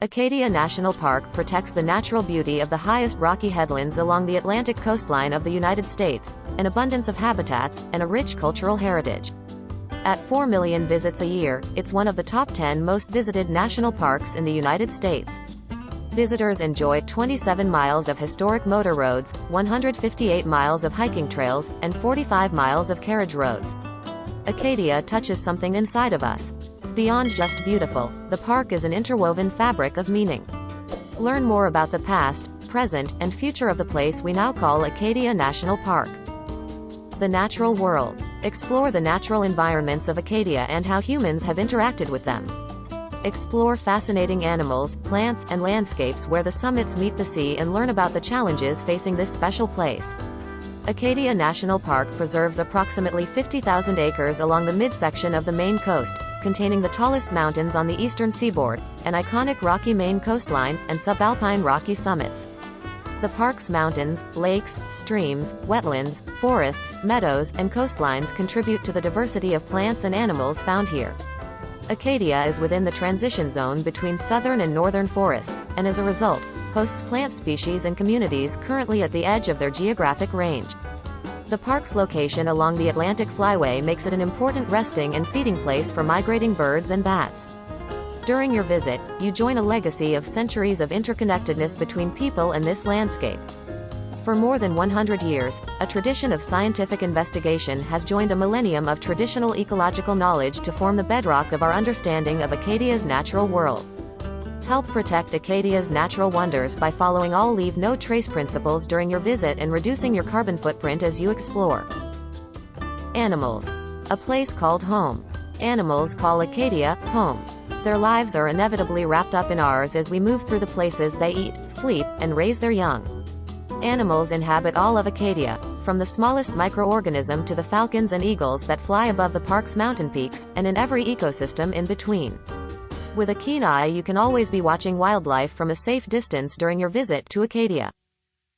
Acadia National Park protects the natural beauty of the highest rocky headlands along the Atlantic coastline of the United States, an abundance of habitats, and a rich cultural heritage. At 4 million visits a year, it's one of the top 10 most visited national parks in the United States. Visitors enjoy 27 miles of historic motor roads, 158 miles of hiking trails, and 45 miles of carriage roads. Acadia touches something inside of us. Beyond just beautiful, the park is an interwoven fabric of meaning. Learn more about the past, present, and future of the place we now call Acadia National Park. The natural world. Explore the natural environments of Acadia and how humans have interacted with them. Explore fascinating animals, plants, and landscapes where the summits meet the sea and learn about the challenges facing this special place. Acadia National Park preserves approximately 50,000 acres along the midsection of the Maine coast, containing the tallest mountains on the eastern seaboard, an iconic rocky Maine coastline, and subalpine rocky summits. The park's mountains, lakes, streams, wetlands, forests, meadows, and coastlines contribute to the diversity of plants and animals found here. Acadia is within the transition zone between southern and northern forests, and as a result, hosts plant species and communities currently at the edge of their geographic range. The park's location along the Atlantic Flyway makes it an important resting and feeding place for migrating birds and bats. During your visit, you join a legacy of centuries of interconnectedness between people and this landscape. For more than 100 years, a tradition of scientific investigation has joined a millennium of traditional ecological knowledge to form the bedrock of our understanding of Acadia's natural world. Help protect Acadia's natural wonders by following all leave no trace principles during your visit and reducing your carbon footprint as you explore. Animals. A place called home. Animals call Acadia home. Their lives are inevitably wrapped up in ours as we move through the places they eat, sleep, and raise their young. Animals inhabit all of Acadia, from the smallest microorganism to the falcons and eagles that fly above the park's mountain peaks, and in every ecosystem in between. With a keen eye, you can always be watching wildlife from a safe distance during your visit to Acadia.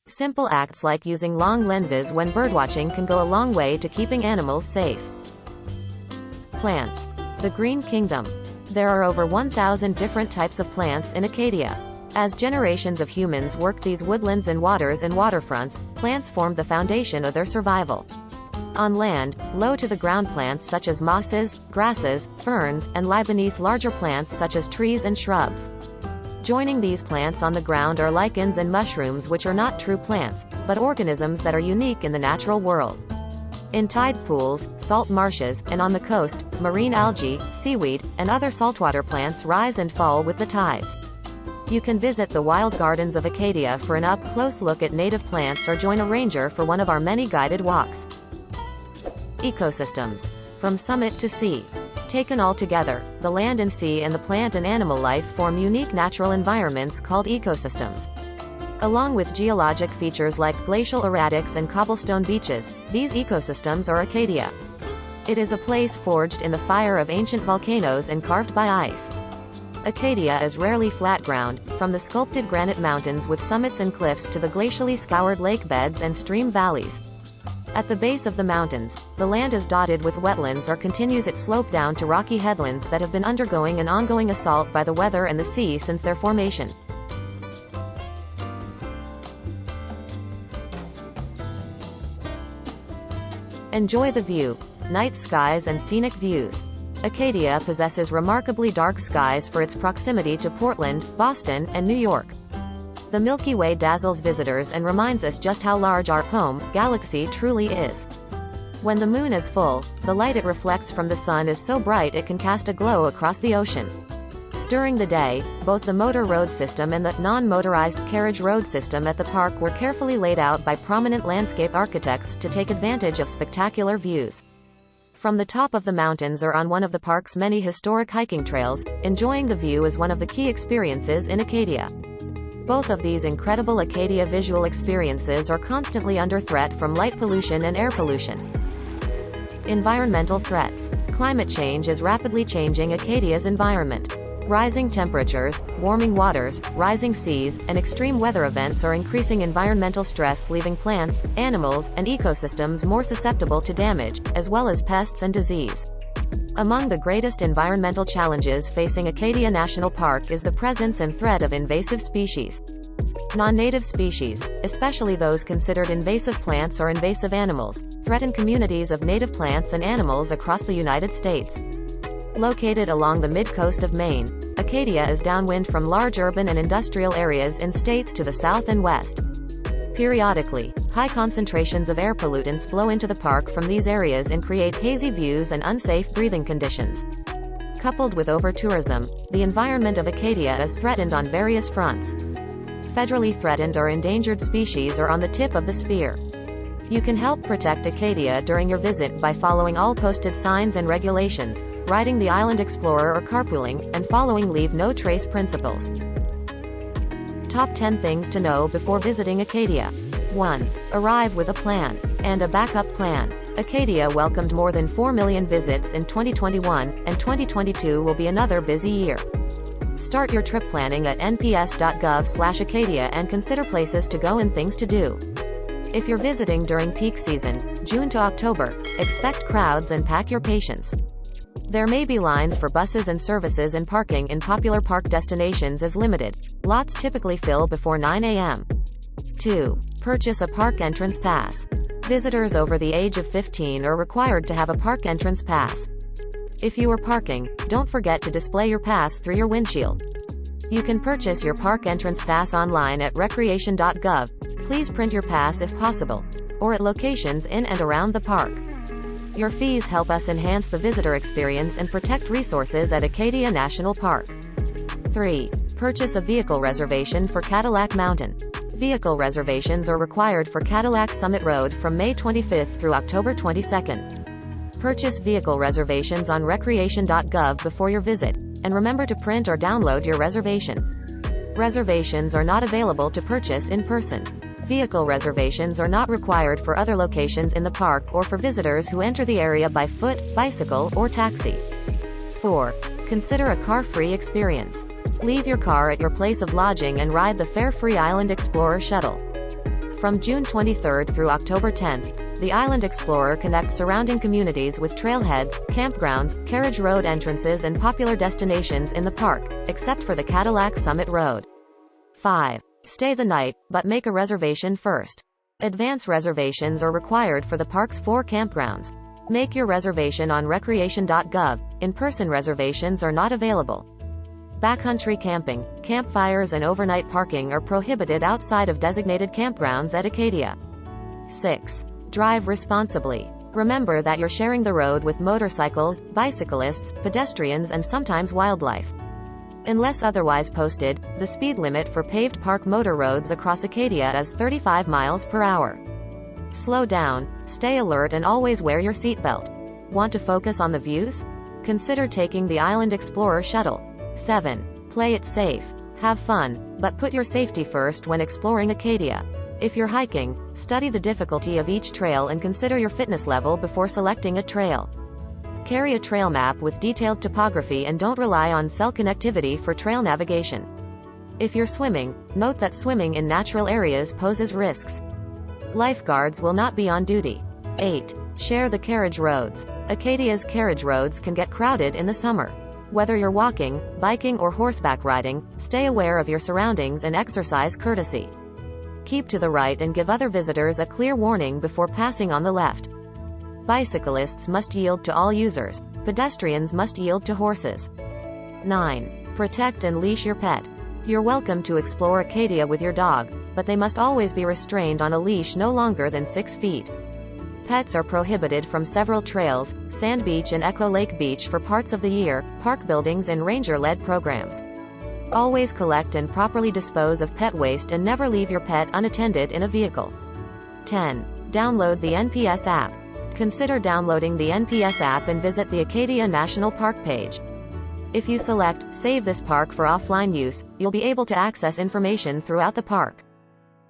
Simple acts like using long lenses when birdwatching can go a long way to keeping animals safe. Plants. The Green Kingdom. There are over 1,000 different types of plants in Acadia. As generations of humans worked these woodlands and waters and waterfronts, plants formed the foundation of their survival. On land, low-to-the-ground plants such as mosses, grasses, ferns, and lie beneath larger plants such as trees and shrubs. Joining these plants on the ground are lichens and mushrooms, which are not true plants, but organisms that are unique in the natural world. In tide pools, salt marshes, and on the coast, marine algae, seaweed, and other saltwater plants rise and fall with the tides. You can visit the wild gardens of Acadia for an up-close look at native plants or join a ranger for one of our many guided walks. Ecosystems. From summit to sea. Taken all together, the land and sea and the plant and animal life form unique natural environments called ecosystems. Along with geologic features like glacial erratics and cobblestone beaches, these ecosystems are Acadia. It is a place forged in the fire of ancient volcanoes and carved by ice. Acadia is rarely flat ground, from the sculpted granite mountains with summits and cliffs to the glacially scoured lake beds and stream valleys. At the base of the mountains, the land is dotted with wetlands or continues its slope down to rocky headlands that have been undergoing an ongoing assault by the weather and the sea since their formation. Enjoy the view. Night skies and scenic views. Acadia possesses remarkably dark skies for its proximity to Portland, Boston, and New York. The Milky Way dazzles visitors and reminds us just how large our home galaxy truly is. When the moon is full, the light it reflects from the sun is so bright it can cast a glow across the ocean. During the day, both the motor road system and the non-motorized carriage road system at the park were carefully laid out by prominent landscape architects to take advantage of spectacular views. From the top of the mountains or on one of the park's many historic hiking trails, enjoying the view is one of the key experiences in Acadia. Both of these incredible Acadia visual experiences are constantly under threat from light pollution and air pollution. Environmental threats. Climate change is rapidly changing Acadia's environment. Rising temperatures, warming waters, rising seas, and extreme weather events are increasing environmental stress, leaving plants, animals, and ecosystems more susceptible to damage, as well as pests and disease. Among the greatest environmental challenges facing Acadia National Park is the presence and threat of invasive species. Non-native species, especially those considered invasive plants or invasive animals, threaten communities of native plants and animals across the United States. Located along the mid-coast of Maine, Acadia is downwind from large urban and industrial areas in states to the south and west. Periodically, high concentrations of air pollutants blow into the park from these areas and create hazy views and unsafe breathing conditions. Coupled with over-tourism, the environment of Acadia is threatened on various fronts. Federally threatened or endangered species are on the tip of the spear. You can help protect Acadia during your visit by following all posted signs and regulations, riding the Island Explorer or carpooling, and following Leave No Trace principles. Top 10 things to know before visiting Acadia. 1. Arrive with a plan and a backup plan. Acadia welcomed more than 4 million visits in 2021, and 2022 will be another busy year. Start your trip planning at nps.gov/Acadia and consider places to go and things to do. If you're visiting during peak season, June to October, expect crowds and pack your patience. There may be lines for buses and services, and parking in popular park destinations is limited. Lots typically fill before 9 a.m. 2. Purchase a park entrance pass. Visitors over the age of 15 are required to have a park entrance pass. If you are parking, don't forget to display your pass through your windshield. You can purchase your park entrance pass online at recreation.gov. Please print your pass if possible, or at locations in and around the park. Your fees help us enhance the visitor experience and protect resources at Acadia National Park. 3. Purchase a vehicle reservation for Cadillac Mountain. Vehicle reservations are required for Cadillac Summit Road from May 25th through October 22nd. Purchase vehicle reservations on recreation.gov before your visit, and remember to print or download your reservation. Reservations are not available to purchase in person. Vehicle reservations are not required for other locations in the park or for visitors who enter the area by foot, bicycle, or taxi. 4. Consider a car-free experience. Leave your car at your place of lodging and ride the fare-free Island Explorer shuttle. From June 23rd through October 10th, the Island Explorer connects surrounding communities with trailheads, campgrounds, carriage road entrances, and popular destinations in the park, except for the Cadillac Summit Road. 5. Stay the night, but make a reservation first. Advance reservations are required for the park's 4 campgrounds. Make your reservation on recreation.gov. In-person reservations are not available. Backcountry camping, campfires, and overnight parking are prohibited outside of designated campgrounds at Acadia. 6. Drive responsibly. Remember that you're sharing the road with motorcycles, bicyclists, pedestrians, and sometimes wildlife. Unless otherwise posted, the speed limit for paved park motor roads across Acadia is 35 miles per hour. Slow down, stay alert, and always wear your seatbelt. Want to focus on the views? Consider taking the Island Explorer shuttle. 7. Play it safe. Have fun, but put your safety first when exploring Acadia. If you're hiking, study the difficulty of each trail and consider your fitness level before selecting a trail. Carry a trail map with detailed topography and don't rely on cell connectivity for trail navigation. If you're swimming, note that swimming in natural areas poses risks. Lifeguards will not be on duty. 8. Share the carriage roads. Acadia's carriage roads can get crowded in the summer. Whether you're walking, biking, or horseback riding, stay aware of your surroundings and exercise courtesy. Keep to the right and give other visitors a clear warning before passing on the left. Bicyclists must yield to all users. Pedestrians must yield to horses. 9. Protect and leash your pet. You're welcome to explore Acadia with your dog, but they must always be restrained on a leash no longer than 6 feet. Pets are prohibited from several trails, Sand Beach and Echo Lake Beach for parts of the year, park buildings, and ranger-led programs. Always collect and properly dispose of pet waste and never leave your pet unattended in a vehicle. 10. Download the NPS app. Consider downloading the NPS app and visit the Acadia National Park page. If you select Save this park for offline use, you'll be able to access information throughout the park.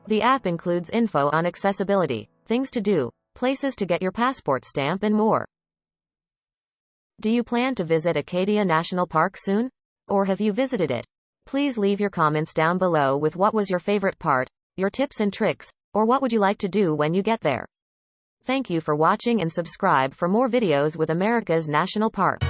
The app includes info on accessibility, things to do, places to get your passport stamp, and more. Do you plan to visit Acadia National Park soon? Or have you visited it? Please leave your comments down below with what was your favorite part, your tips and tricks, or what would you like to do when you get there. Thank you for watching and subscribe for more videos with America's national park.